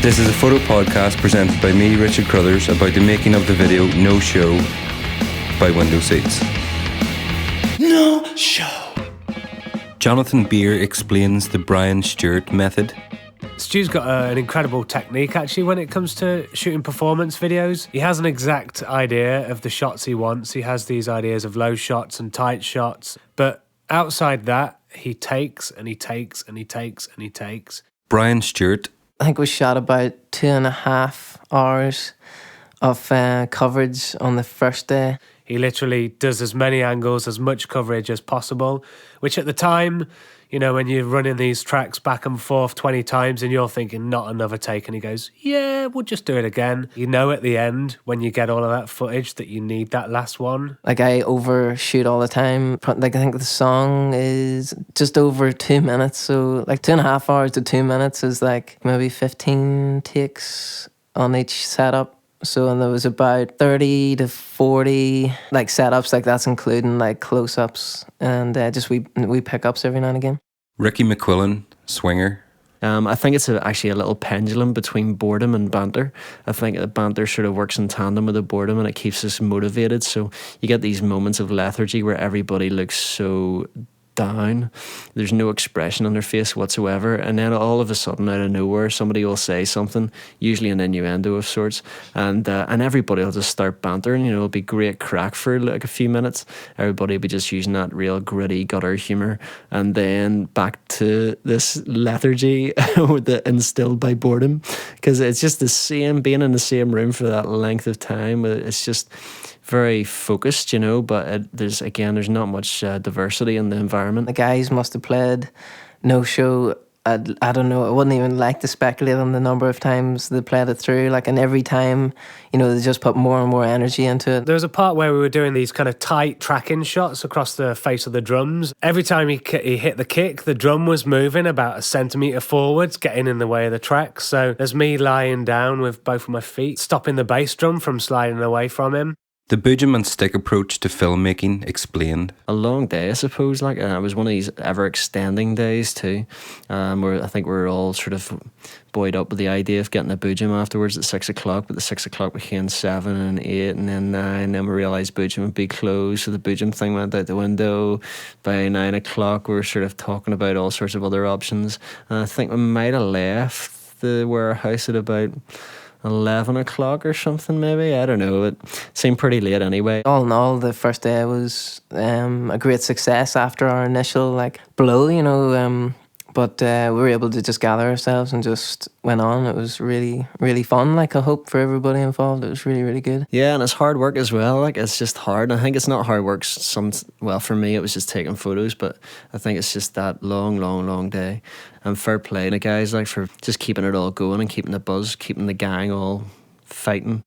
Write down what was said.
This is a photo podcast presented by me, Richard Crothers, about the making of the video No Show by Window Seats. No Show. Jonathan Beer explains the Brian Stewart method. Stu's got an incredible technique actually when it comes to shooting performance videos. He has an exact idea of the shots he wants. He has these ideas of low shots and tight shots. But outside that, he takes and he takes and he takes and he takes. Brian Stewart. I think we shot about 2.5 hours of coverage on the first day. He literally does as many angles, as much coverage as possible, which at the time, you know, when you're running these tracks back and forth 20 times and you're thinking, not another take, and he goes, yeah, we'll just do it again. You know at the end, when you get all of that footage, that you need that last one. Like, I overshoot all the time. Like, I think the song is just over 2 minutes, so like 2.5 hours to 2 minutes is like maybe 15 takes on each setup. So, and there was about 30 to 40 like setups, like that's including like close-ups and just wee pickups every now and again. Ricky McQuillan, swinger. I think it's actually a little pendulum between boredom and banter. I think the banter sort of works in tandem with the boredom and it keeps us motivated. So you get these moments of lethargy where everybody looks so down. There's no expression on their face whatsoever, and then all of a sudden, out of nowhere, somebody will say something, usually an innuendo of sorts, and everybody will just start bantering. You know, it'll be great crack for like a few minutes. Everybody will be just using that real gritty gutter humour, and then back to this lethargy instilled by boredom, because it's just the same, being in the same room for that length of time. It's just very focused, you know, but there's not much diversity in the environment. The guys must have played No Show, I don't know, I wouldn't even like to speculate on the number of times they played it through, like, and every time, you know, they just put more and more energy into it. There was a part where we were doing these kind of tight tracking shots across the face of the drums. Every time he hit the kick, the drum was moving about a centimetre forwards, getting in the way of the track. So there's me lying down with both of my feet, stopping the bass drum from sliding away from him. The Boojum and Stick approach to filmmaking explained. A long day, I suppose. Like, it was one of these ever-extending days too, where I think we were all sort of buoyed up with the idea of getting a Boojum afterwards at 6 o'clock, but the 6 o'clock became 7 and 8 and then 9, and then we realised Boojum would be closed, so the Boojum thing went out the window. By 9 o'clock we were sort of talking about all sorts of other options, and I think we might have left the warehouse at about 11 o'clock or something, maybe. I don't know. It seemed pretty late anyway. All in all, the first day was a great success after our initial blow, you know. But we were able to just gather ourselves and just went on. It was really, really fun. Like, I hope for everybody involved, it was really, really good. Yeah, and it's hard work as well. Like, it's just hard. I think it's not hard work. Well, for me, it was just taking photos, but I think it's just that long, long, long day. And fair play to guys, like, for just keeping it all going and keeping the buzz, keeping the gang all fighting.